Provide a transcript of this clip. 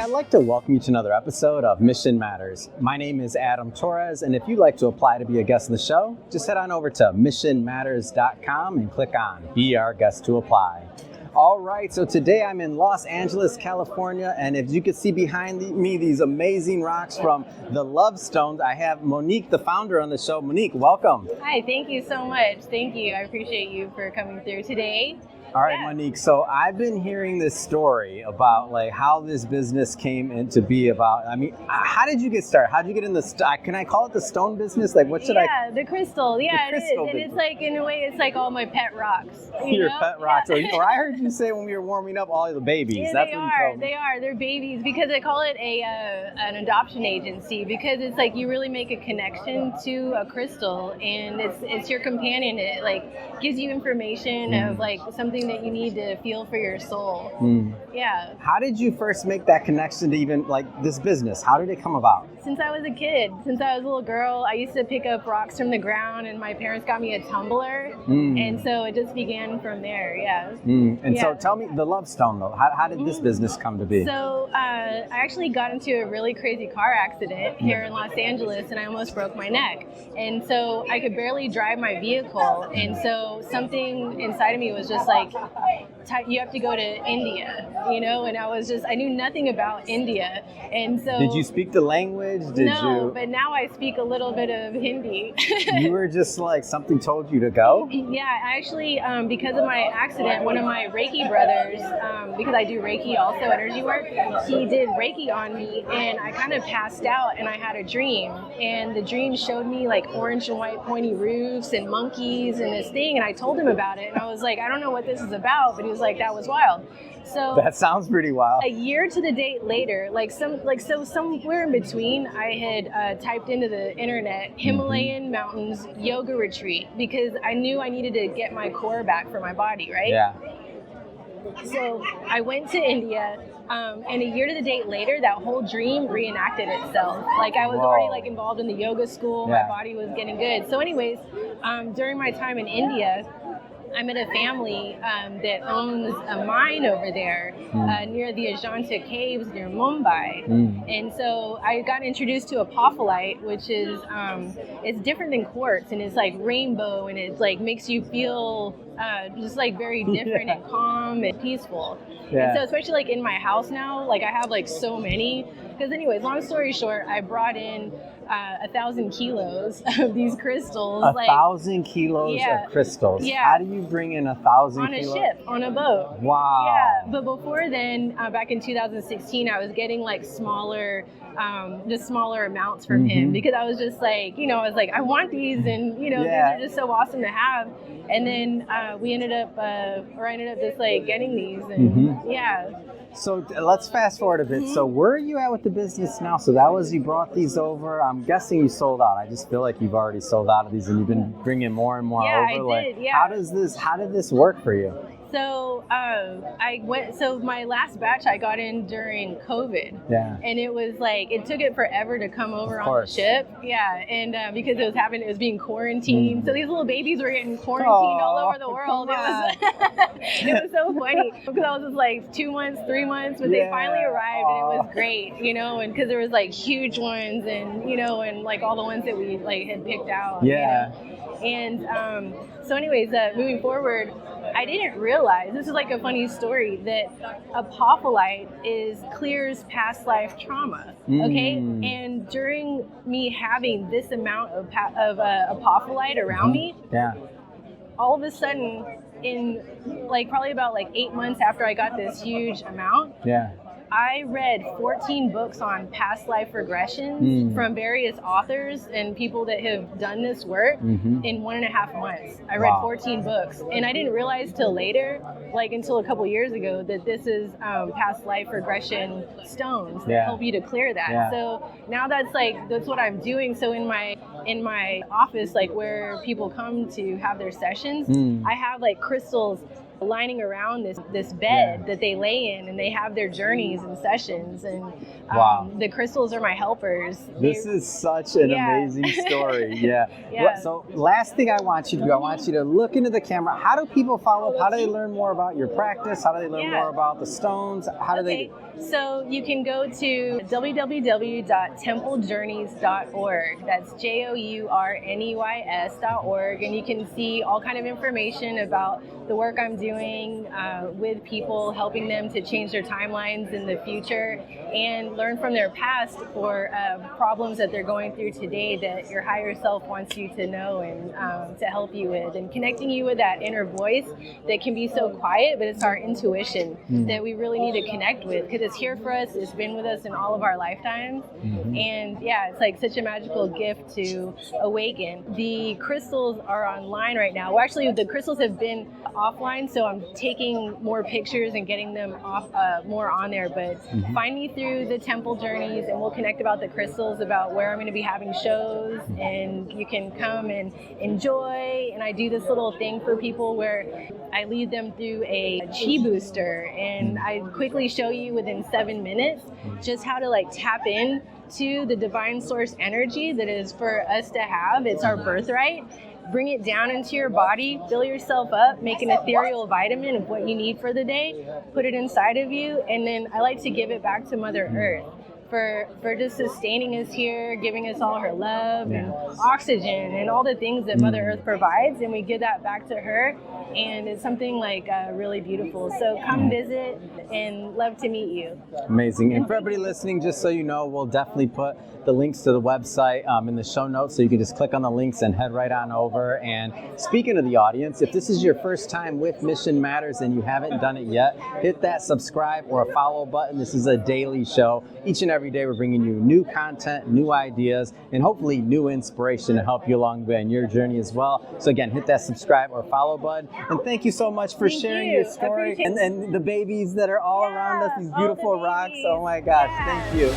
I'd like to welcome you to another episode of Mission Matters. My name is Adam Torres, and if you'd like to apply to be a guest on the show, just head on over to missionmatters.com and click on Be Our Guest to Apply. All right, so today I'm in Los Angeles, California, and if you can see behind me these amazing rocks from the Love Stones, I have Monique, the founder, on the show. Monique, welcome. Hi, thank you so much. Thank you. I appreciate you for coming through today. All right, Monique, so I've been hearing this story about like how this business came into be about. I mean, how did you get started? How did you get in the, can I call it the stone business? Like, what should I? Yeah, the crystal. Yeah, the it is. And it's like, in a way, it's like all my pet rocks. Your pet rocks. Or I heard you say when we were warming up, all the babies. Yeah, That's what you told me. They are. They're babies because I call it an adoption agency because it's like you really make a connection to a crystal and it's your companion. It like gives you information of like something that you need to feel for your soul. Yeah. How did you first make that connection to even like this business? How did it come about? Since I was a kid, since I was a little girl, I used to pick up rocks from the ground and my parents got me a tumbler. And so it just began from there, yeah. So tell me, the Love Stone though, how did this business come to be? So I actually got into a really crazy car accident here in Los Angeles and I almost broke my neck. And so I could barely drive my vehicle. And so something inside of me was just like, you have to go to India, you know? And I knew nothing about India. And so. Did you speak the language? But now I speak a little bit of Hindi. You were just like, something told you to go? Yeah, actually, because of my accident, one of my Reiki brothers, because I do Reiki also, energy work, he did Reiki on me and I kind of passed out and I had a dream. And the dream showed me like orange and white pointy roofs and monkeys and this thing. And I told him about it and I was like, I don't know what this is about, but he was like, that was wild. So that sounds pretty wild. A year to the date later, somewhere in between, I had typed into the internet Himalayan mountains yoga retreat because I knew I needed to get my core back for my body, right? Yeah. So I went to India, and a year to the date later, that whole dream reenacted itself. Like I was already like involved in the yoga school, my body was getting good. So anyways, during my time in India, I met a family that owns a mine over there near the Ajanta Caves near Mumbai. And so I got introduced to Apophyllite, which is, it's different than quartz and it's like rainbow and it's like makes you feel just like very different and calm and peaceful. And so especially like in my house now, like I have like so many, because anyways, long story short, I brought in 1,000 kilos of these crystals. 1,000 kilos of crystals. Yeah. How do you bring in 1,000 kilos? On a ship, on a boat. Wow. Yeah, but before then, back in 2016, I was getting like smaller amounts from him because I was just like, I was like, I want these and, these are just so awesome to have. And then I ended up just like getting these and So let's fast forward a bit. So where are you at with the business now? So that was, you brought these over. I'm guessing you sold out. I just feel like you've already sold out of these and you've been bringing more and more over. I did, yeah. How did this work for you? So my last batch I got in during COVID. Yeah. And it was like, it took it forever to come over on the ship. Yeah. And because it was being quarantined. So these little babies were getting quarantined all over the world. It was so funny because I was just like 2 months, 3 months, but they finally arrived and it was great, and because there was like huge ones and, and like all the ones that we like had picked out. Yeah. And so anyways, moving forward, I didn't realize, this is like a funny story, that Apophyllite clears past life trauma, okay? And during me having this amount of Apophyllite around me, all of a sudden, in like probably about like 8 months after I got this huge amount, I read 14 books on past life regressions from various authors and people that have done this work in 1.5 months. I read 14 books and I didn't realize till later, like until a couple years ago, that this is past life regression stones that help you to clear that. So now that's what I'm doing. So in my office, like where people come to have their sessions, I have like crystals lining around this bed that they lay in, and they have their journeys and sessions. And the crystals are my helpers. This is such an amazing story. So last thing I want you to do, I want you to look into the camera. How do people follow up? How do they learn more about your practice? How do they learn more about the stones? How do they? So you can go to www.templejourneys.org. That's JOURNEYS.org, and you can see all kind of information about the work I'm doing with people, helping them to change their timelines in the future and learn from their past for problems that they're going through today that your higher self wants you to know and to help you with, and connecting you with that inner voice that can be so quiet, but it's our intuition that we really need to connect with, because it's here for us. It's been with us in all of our lifetimes. And it's like such a magical gift to awaken. The crystals are online right now. Well, actually, the crystals have been offline, so I'm taking more pictures and getting them off more on there. But find me through the Temple Journeys, and we'll connect about the crystals, about where I'm going to be having shows, and you can come and enjoy. And I do this little thing for people where I lead them through a chi booster, and I quickly show you within 7 minutes just how to like tap in to the divine source energy that is for us to have. It's our birthright. Bring it down into your body, fill yourself up, make an ethereal vitamin of what you need for the day, put it inside of you, and then I like to give it back to Mother Earth for just sustaining us here, giving us all her love and oxygen and all the things that Mother Earth provides, and we give that back to her, and it's something like really beautiful. So come visit, and love to meet you. Amazing. And for everybody listening, just so you know, we'll definitely put the links to the website in the show notes, so you can just click on the links and head right on over. And speaking of the audience, if this is your first time with Mission Matters and you haven't done it yet, hit that subscribe or follow button. This is a daily show. Each and every day we're bringing you new content, new ideas, and hopefully new inspiration to help you along the way in your journey as well. So again, hit that subscribe or follow button. And thank you so much for sharing your story and the babies that are all around us, these beautiful rocks. Oh my gosh, thank you.